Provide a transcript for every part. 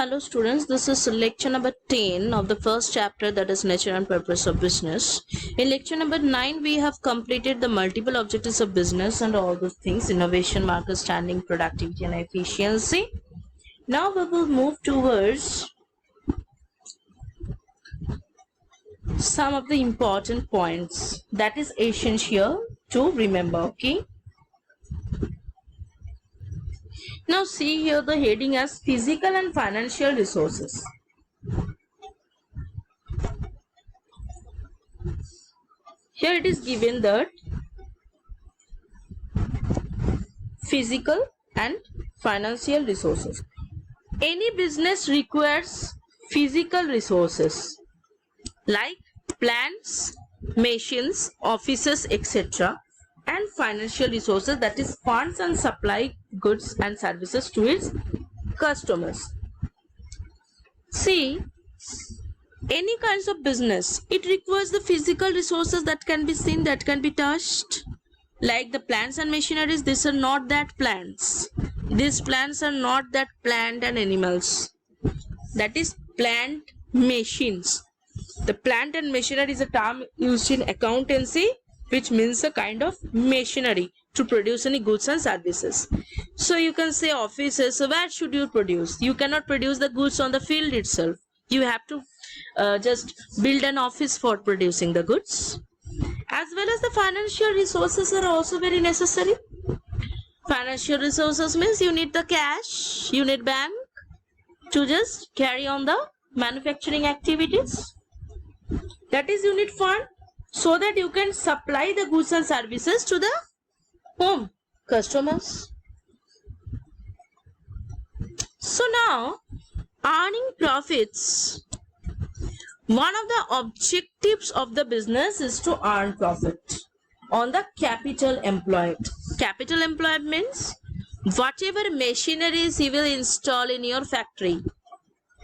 Hello students, this is lecture number 10 of the first chapter, that is nature and purpose of business. In lecture number 9 we have completed the multiple objectives of business and all those things: innovation, market standing, productivity and efficiency. Now we will move towards some of the important points that is essential to remember. Okay, now see here the heading as physical and financial resources. Here it is given that physical and financial resources. Any business requires physical resources like plants, machines, offices, etc., and financial resources, that is funds and supply goods and services to its customers. See, any kinds of business, it requires the physical resources that can be seen, that can be touched, like the plants and machineries. These are not that plants, these plants are not that plant and animals, that is plant machines. The plant and machinery is a term used in accountancy, which means a kind of machinery to produce any goods and services. So you can say offices. So where should you produce? You cannot produce the goods on the field itself. You have to just build an office for producing the goods. As well as the financial resources are also very necessary. Financial resources means you need the cash, you need bank to just carry on the manufacturing activities. That is, you need fund so that you can supply the goods and services to the home customers. So now, earning profits. One of the objectives of the business is to earn profit on the capital employed. Capital employed means whatever machineries you will install in your factory,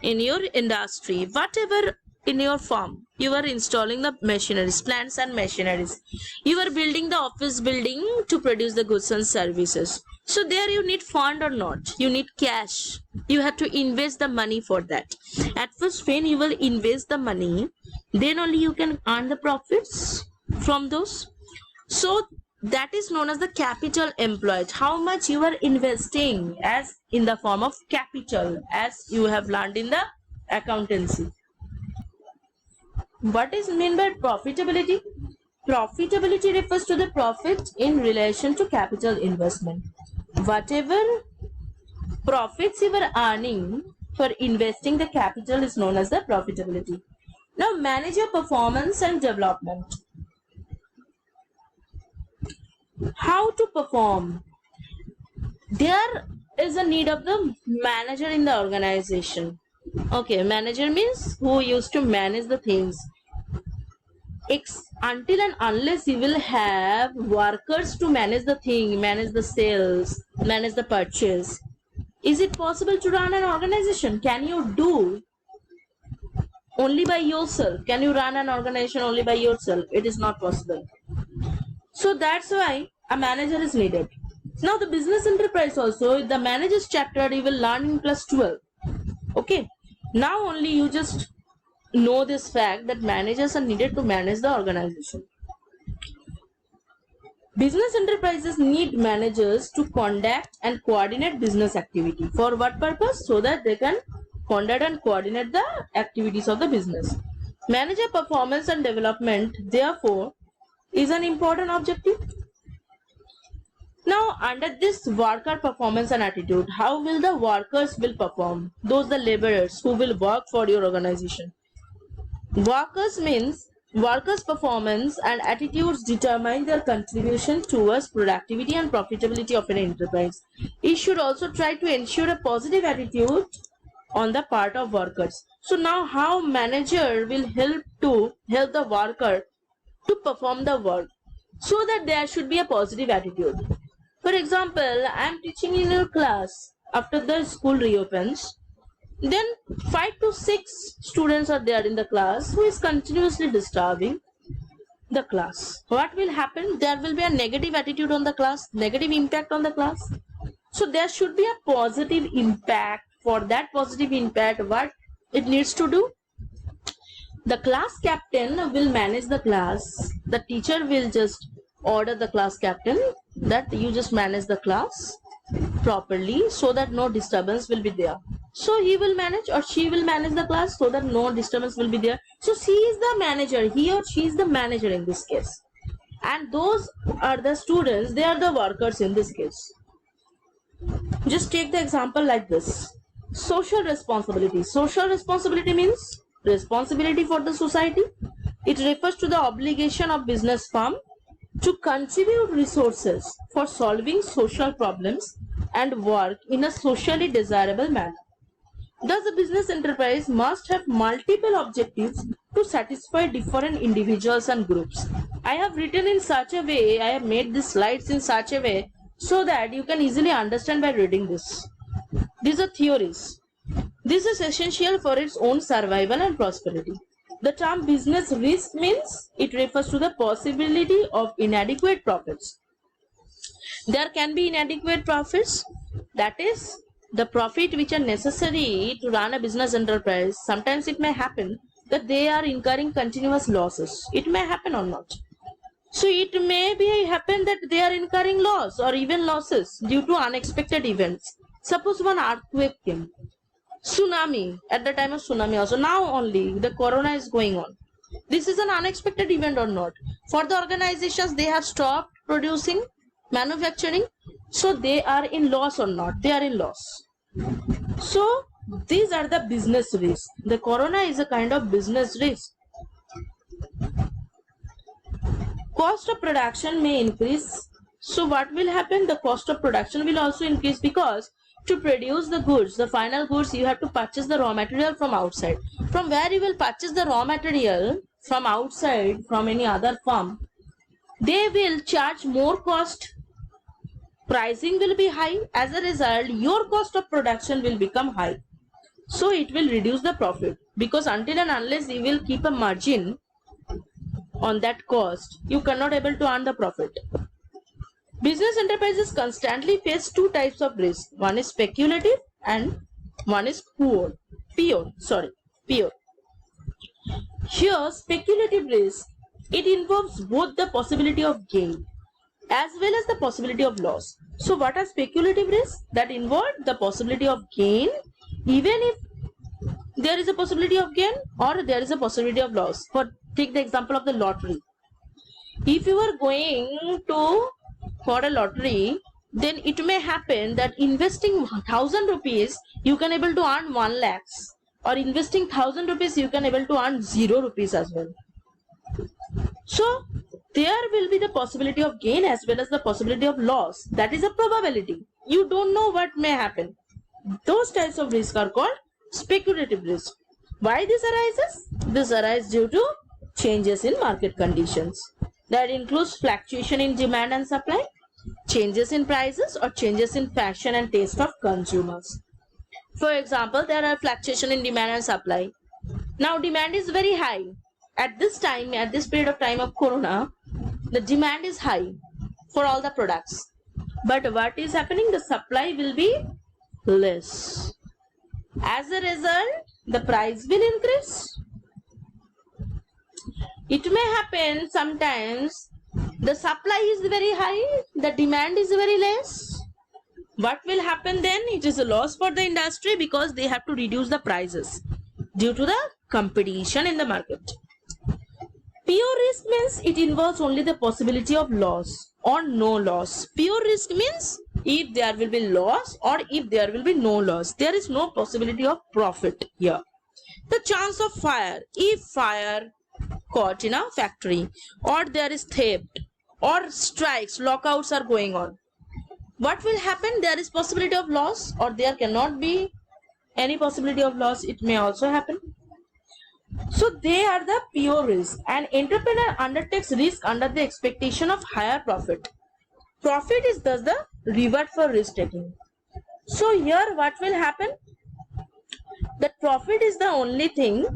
in your industry, whatever in your farm, you are installing the machineries, plants and machineries. You are building the office building to produce the goods and services. So there you need fund or not, you need cash. You have to invest the money for that. At first, when you will invest the money, then only you can earn the profits from those. So that is known as the capital employed. How much you are investing as in the form of capital, as you have learned in the accountancy. What is meant by profitability? Profitability refers to the profit in relation to capital investment. Whatever profits you are earning for investing the capital is known as the profitability. Now manage your performance and development. How to perform? There is a need of the manager in the organization. Okay, manager means who used to manage the things. Until and unless you will have workers to manage the thing, manage the sales, manage the purchase, is it possible to run an organization? Can you do only by yourself? Can you run an organization only by yourself? It is not possible. So that's why a manager is needed. Now the business enterprise also, the managers chapter you will learn in class 12. Okay, now only you just know this fact that managers are needed to manage the organization. Business enterprises need managers to conduct and coordinate business activity. For what purpose? So that they can conduct and coordinate the activities of the business. Manager performance and development, therefore, is an important objective. Now, under this worker performance and attitude, how will the workers will perform? Those the laborers who will work for your organization. Workers means workers' performance and attitudes determine their contribution towards productivity and profitability of an enterprise. It should also try to ensure a positive attitude on the part of workers. So now how manager will help the worker to perform the work so that there should be a positive attitude. For example, I am teaching in your class. After the school reopens, then 5 to 6 students are there in the class who is continuously disturbing the class. What will happen? There will be a negative attitude on the class, negative impact on the class. So there should be a positive impact for that positive impact, what it needs to do? The class captain will manage the class. The teacher will just order the class captain that you just manage the class properly so that no disturbance will be there. So he will manage or she will manage the class so that no disturbance will be there. So she is the manager, he or she is the manager in this case. And those are the students, they are the workers in this case. Just take the example like this. Social responsibility. Social responsibility means responsibility for the society. It refers to the obligation of business firm to contribute resources for solving social problems and work in a socially desirable manner. Thus, a business enterprise must have multiple objectives to satisfy different individuals and groups. I have written in such a way, I have made these slides in such a way so that you can easily understand by reading this. These are theories. This is essential for its own survival and prosperity. The term business risk means it refers to the possibility of inadequate profits. There can be inadequate profits, that is, the profit which are necessary to run a business enterprise. Sometimes it may happen that they are incurring continuous losses. It may happen or not. So it may be happen that they are incurring loss or even losses due to unexpected events. Suppose one earthquake came, tsunami, at the time of tsunami also, now only the corona is going on. This is an unexpected event or not? For the organizations, they have stopped producing, manufacturing, so they are in loss or not? They are in loss. So these are the business risks. The corona is a kind of business risk. Cost of production may increase. So what will happen? The cost of production will also increase because to produce the goods, the final goods, you have to purchase the raw material from outside. From where you will purchase the raw material? From outside, from any other firm. They will charge more cost. Pricing will be high. As a result, your cost of production will become high. So it will reduce the profit because until and unless you will keep a margin on that cost, you cannot able to earn the profit. Business enterprises constantly face two types of risk. One is speculative and one is pure. Here, speculative risk, it involves both the possibility of gain as well as the possibility of loss. So what are speculative risks? That involve the possibility of gain even if there is a possibility of gain or there is a possibility of loss. Take the example of the lottery. If you are going to for a lottery, then it may happen that investing 1000 rupees you can able to earn 1 lakh, or investing 1000 rupees you can able to earn 0 rupees as well. So there will be the possibility of gain as well as the possibility of loss. That is a probability. You don't know what may happen. Those types of risks are called speculative risk. Why this arises? This arises due to changes in market conditions. That includes fluctuation in demand and supply, changes in prices, or changes in fashion and taste of consumers. For example, there are fluctuation in demand and supply. Now demand is very high. At this time, at this period of time of corona, the demand is high for all the products. But what is happening? The supply will be less. As a result, the price will increase. It may happen sometimes the supply is very high, the demand is very less. What will happen then? It is a loss for the industry because they have to reduce the prices due to the competition in the market. Pure risk means it involves only the possibility of loss or no loss. Pure risk means if there will be loss or if there will be no loss. There is no possibility of profit here. The chance of fire. If fire caught in a factory or there is theft or strikes, lockouts are going on, what will happen? There is possibility of loss or there cannot be any possibility of loss. It may also happen. So they are the pure risk. An entrepreneur undertakes risk under the expectation of higher profit. Profit is thus the reward for risk taking. So here what will happen? That profit is the only thing.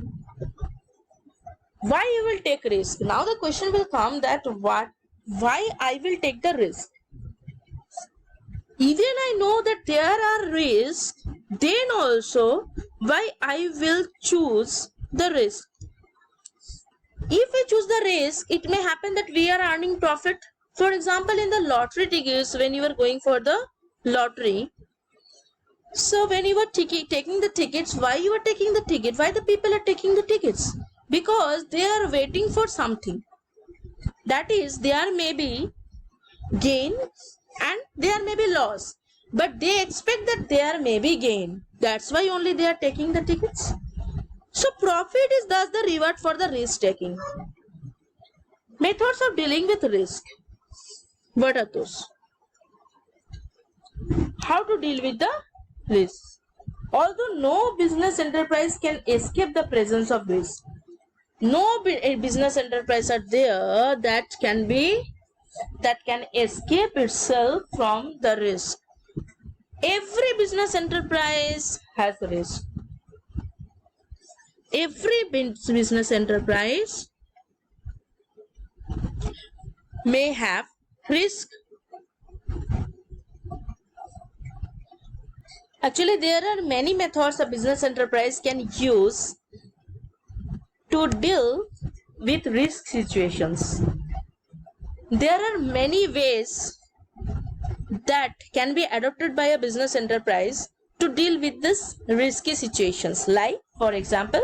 Why you will take risk? Now the question will come that why I will take the risk? Even I know that there are risks, then also why I will choose the risk. If we choose the risk, it may happen that we are earning profit. For example, in the lottery tickets, when you are going for the lottery, so when you are taking the tickets, why you are taking the ticket? Why the people are taking the tickets? Because they are waiting for something. That is, there may be gain and there may be loss, but they expect that there may be gain. That's why only they are taking the tickets. So profit is thus the reward for the risk taking. Methods of dealing with risk. What are those? How to deal with the risk? Although no business enterprise can escape the presence of risk, no business enterprise are there that can escape itself from the risk. Every business enterprise has risk. Every business enterprise may have risk. Actually, there are many methods a business enterprise can use to deal with risk situations. There are many ways that can be adopted by a business enterprise to deal with this risky situations. Like, for example,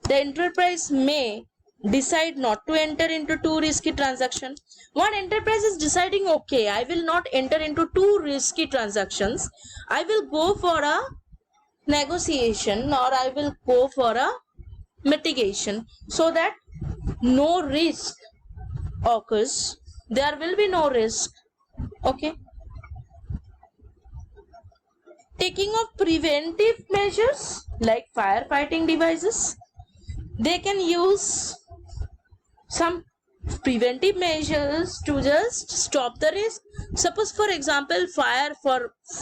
the enterprise may decide not to enter into two risky transactions. One enterprise is deciding, okay, I will not enter into two risky transactions. I will go for a negotiation or I will go for a mitigation so that no risk occurs. There will be no risk. Okay. Taking of preventive measures like firefighting devices. They can use some preventive measures to just stop the risk. Suppose, for example,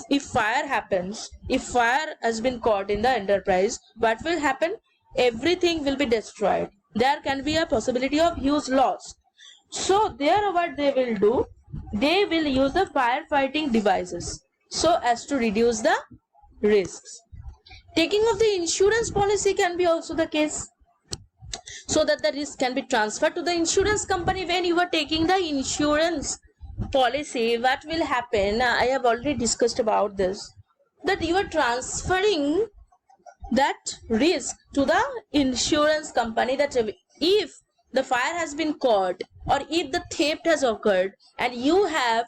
if fire happens, if fire has been caught in the enterprise, what will happen? Everything will be destroyed. There can be a possibility of huge loss. So there, what they will do, they will use the firefighting devices so as to reduce the risks. Taking of the insurance policy can be also the case, so that the risk can be transferred to the insurance company. When you are taking the insurance policy, what will happen? I have already discussed about this, that you are transferring that risk to the insurance company, that if the fire has been caught or if the theft has occurred and you have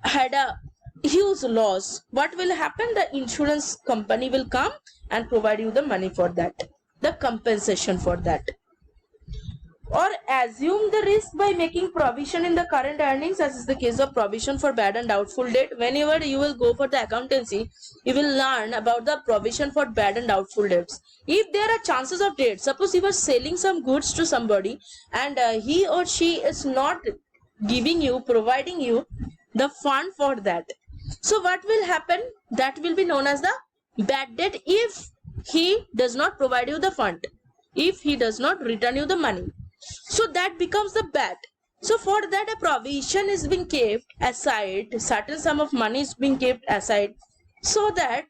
had a huge loss, what will happen? The insurance company will come and provide you the money for that, the compensation for that. Or assume the risk by making provision in the current earnings, as is the case of provision for bad and doubtful debt. Whenever you will go for the accountancy, you will learn about the provision for bad and doubtful debts. If there are chances of debt, suppose you are selling some goods to somebody and he or she is not providing you the fund for that, so what will happen? That will be known as the bad debt if he does not provide you the fund, if he does not return you the money. So that becomes the bad. So for that, a provision is being kept aside, certain sum of money is being kept aside, so that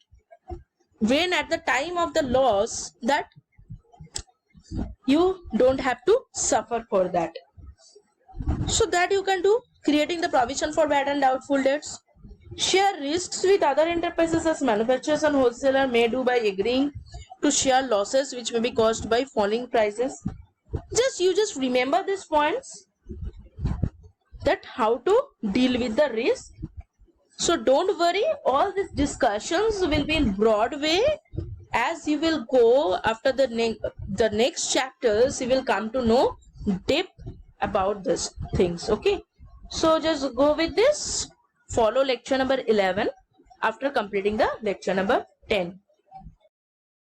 when at the time of the loss, that you don't have to suffer for that. So that you can do, creating the provision for bad and doubtful debts. Share risks with other enterprises, as manufacturers and wholesalers may do by agreeing to share losses which may be caused by falling prices. You just remember these points, that how to deal with the risk. So don't worry, all these discussions will be in broad way. As you will go after the next chapters, you will come to know depth about these things. Okay, so just go with this, follow lecture number 11 after completing the lecture number 10.